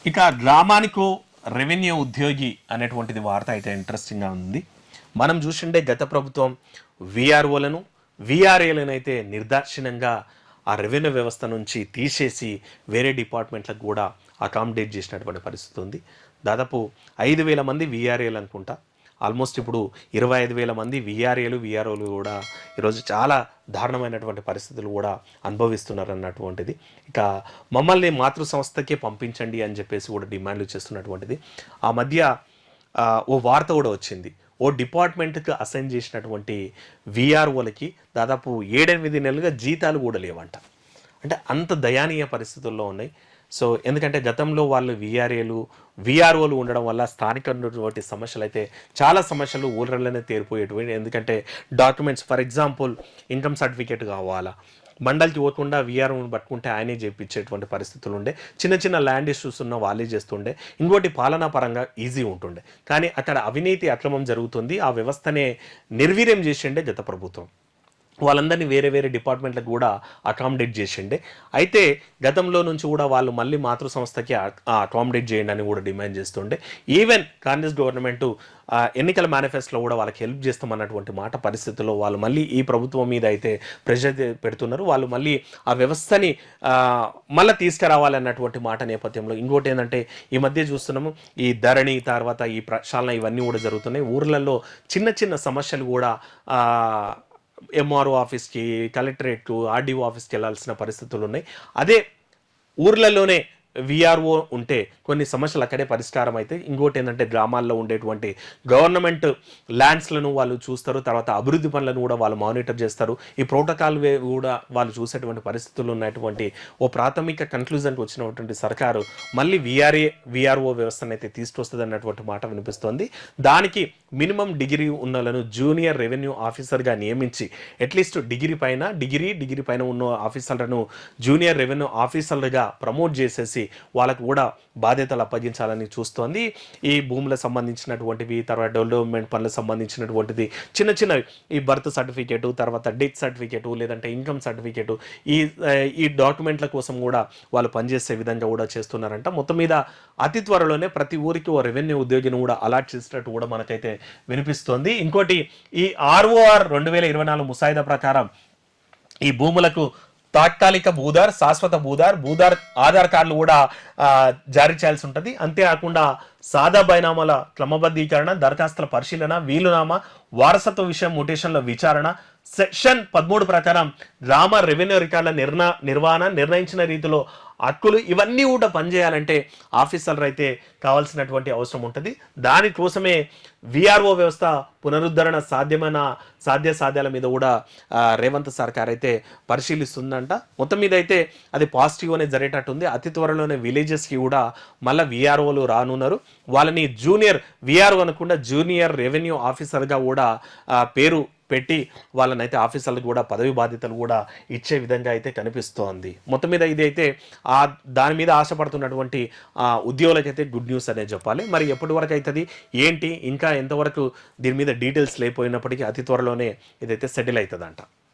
ఇక గ్రామానికో రెవెన్యూ ఉద్యోగి అనేటువంటిది వార్త అయితే ఇంట్రెస్టింగ్గా ఉంది. మనం చూసిండే గత ప్రభుత్వం విఆర్ఓలను విఆర్ఏలను అయితే నిర్దాక్షిణ్యంగా ఆ రెవెన్యూ వ్యవస్థ నుంచి తీసేసి వేరే డిపార్ట్మెంట్లకు కూడా అకామిడేట్ చేసినటువంటి పరిస్థితి ఉంది. దాదాపు 5,000 మంది విఆర్ఏలు అనుకుంటా, ఆల్మోస్ట్ ఇప్పుడు 25,000 మంది విఆర్ఏలు విఆర్ఓలు కూడా ఈరోజు చాలా దారుణమైనటువంటి పరిస్థితులు కూడా అనుభవిస్తున్నారు అన్నటువంటిది. ఇక మమ్మల్ని మాతృ సంస్థకే పంపించండి అని చెప్పేసి కూడా డిమాండ్లు చేస్తున్నటువంటిది. ఆ మధ్య ఓ వార్త కూడా వచ్చింది. ఓ డిపార్ట్మెంట్కి అసైన్ చేసినటువంటి విఆర్ఓలకి దాదాపు 7-8 నెలలుగా జీతాలు కూడా లేవంట. అంటే అంత దయానీయ పరిస్థితుల్లో ఉన్నాయి. సో ఎందుకంటే గతంలో వాళ్ళు విఆర్ఓలు ఉండడం వల్ల స్థానిక ఉన్నటువంటి సమస్యలు అయితే చాలా సమస్యలు ఊళ్ళలోనే తేరిపోయేటువంటి. ఎందుకంటే documents, for example income certificate కావాలా, మండలికి పోకుండా విఆర్ఓని పట్టుకుంటే ఆయనే చేయించేటువంటి పరిస్థితులు ఉండే. చిన్న చిన్న ల్యాండ్ ఇష్యూస్ ఉన్న వాళ్ళే చేస్తుండే. ఇంకోటి పాలనా పరంగా ఈజీ ఉంటుండే. కానీ అక్కడ అవినీతి అక్రమం జరుగుతుంది. ఆ వ్యవస్థనే నిర్వీర్యం చేసిండే గత ప్రభుత్వం. వాళ్ళందరినీ వేరే వేరే డిపార్ట్మెంట్లకు కూడా అకామిడేట్ చేసిండే. అయితే గతంలో నుంచి కూడా వాళ్ళు మళ్ళీ మాతృ సంస్థకి అకామిడేట్ చేయండి అని కూడా డిమాండ్ చేస్తుండే. ఈవెన్ కాంగ్రెస్ గవర్నమెంట్ ఎన్నికల మేనిఫెస్టోలో కూడా వాళ్ళకి హెల్ప్ చేస్తామన్నటువంటి మాట పరిస్థితుల్లో వాళ్ళు మళ్ళీ ఈ ప్రభుత్వం మీద అయితే ప్రెషర్ పెడుతున్నారు. వాళ్ళు మళ్ళీ ఆ వ్యవస్థని మళ్ళీ తీసుకురావాలన్నటువంటి మాట నేపథ్యంలో ఇంకోటి ఏంటంటే ఈ మధ్య చూస్తున్నాము, ఈ ధరణి తర్వాత ఈ ప్రక్షాళన ఇవన్నీ కూడా జరుగుతున్నాయి. ఊర్లలో చిన్న చిన్న సమస్యలు కూడా ఎంఆర్ఓ ఆఫీస్కి, కలెక్టరేట్కు, ఆర్డీఓ ఆఫీస్కి వెళ్ళాల్సిన పరిస్థితులు ఉన్నాయి. అదే ఊర్లలోనే విఆర్ఓ ఉంటే కొన్ని సమస్యలు అక్కడే పరిష్కారం అయితే. ఇంకోటి ఏంటంటే గ్రామాల్లో ఉండేటువంటి గవర్నమెంట్ ల్యాండ్స్లను వాళ్ళు చూస్తారు. తర్వాత అభివృద్ధి పనులను కూడా వాళ్ళు మానిటర్ చేస్తారు. ఈ ప్రోటోకాల్ కూడా వాళ్ళు చూసేటువంటి పరిస్థితులు ఉన్నటువంటి ఓ ప్రాథమిక కన్క్లూజన్కి వచ్చినటువంటి సర్కారు మళ్ళీ విఆర్ఓ వ్యవస్థను అయితే తీసుకొస్తుంది అన్నటువంటి మాట వినిపిస్తోంది. దానికి మినిమం డిగ్రీ ఉన్నలను జూనియర్ రెవెన్యూ ఆఫీసర్గా నియమించి అట్లీస్ట్ డిగ్రీ పైన ఉన్న ఆఫీసర్లను జూనియర్ రెవెన్యూ ఆఫీసర్లుగా ప్రమోట్ చేసేసి వాళ్ళకు కూడా బాధ్యతలు అప్పగించాలని చూస్తోంది. ఈ భూములకు సంబంధించినటువంటివి, తర్వాత డెవలప్మెంట్ పనులకు సంబంధించినటువంటిది, చిన్న చిన్న ఈ బర్త్ సర్టిఫికేటు, తర్వాత డెత్ సర్టిఫికేటు, లేదంటే ఇన్కమ్ సర్టిఫికేటు, ఈ డాక్యుమెంట్ల కోసం కూడా వాళ్ళు పనిచేసే విధంగా కూడా చేస్తున్నారంట. మొత్తం మీద అతి త్వరలోనే ప్రతి ఊరికి ఓ రెవెన్యూ ఉద్యోగిని కూడా అలాట్ చేసినట్టు కూడా మనకైతే వినిపిస్తోంది. ఇంకోటి, ఈ ROR 2024 ముసాయిదా ప్రకారం ఈ భూములకు తాత్కాలిక భూదార్, శాశ్వత భూదార్ ఆధార్ కార్డులు కూడా జారీ చేయాల్సి ఉంటుంది. అంతేకాకుండా సాదా బైనామాల క్రమబద్ధీకరణ, దరఖాస్తుల పరిశీలన, వీలునామా, వారసత్వ విషయం మ్యూటేషన్ల విచారణ, సెక్షన్ 13 ప్రకారం గ్రామ రెవెన్యూ రికార్డుల నిర్వహణ, నిర్ణయించిన రీతిలో హక్కులు, ఇవన్నీ కూడా పనిచేయాలంటే ఆఫీసర్లు అయితే కావాల్సినటువంటి అవసరం ఉంటుంది. దానికోసమే విఆర్ఓ వ్యవస్థ పునరుద్ధరణ సాధ్యాల మీద కూడా రేవంత్ సర్కార్ అయితే పరిశీలిస్తుందంట. మొత్తం మీద అయితే అది పాజిటివ్గానే జరిగేటట్టుంది. అతి త్వరలోనే విలేజెస్కి కూడా మళ్ళీ విఆర్ఓలు రానున్నారు. వాళ్ళని జూనియర్ విఆర్ఓ అనకుండా జూనియర్ రెవెన్యూ ఆఫీసర్గా కూడా పేరు పెట్టి వాళ్ళనైతే ఆఫీసర్లకు కూడా పదవి బాధ్యతలు కూడా ఇచ్చే విధంగా అయితే కనిపిస్తోంది. మొత్తం మీద ఇది అయితే దాని మీద ఆశపడుతున్నటువంటి ఉద్యోగులకైతే గుడ్ న్యూస్ అనే చెప్పాలి. మరి ఎప్పటి వరకు అవుతుంది ఏంటి, ఇంకా ఎంతవరకు దీని మీద డీటెయిల్స్ లేకపోయినప్పటికీ అతి త్వరలోనే ఇదైతే సెటిల్ అవుతుందంట.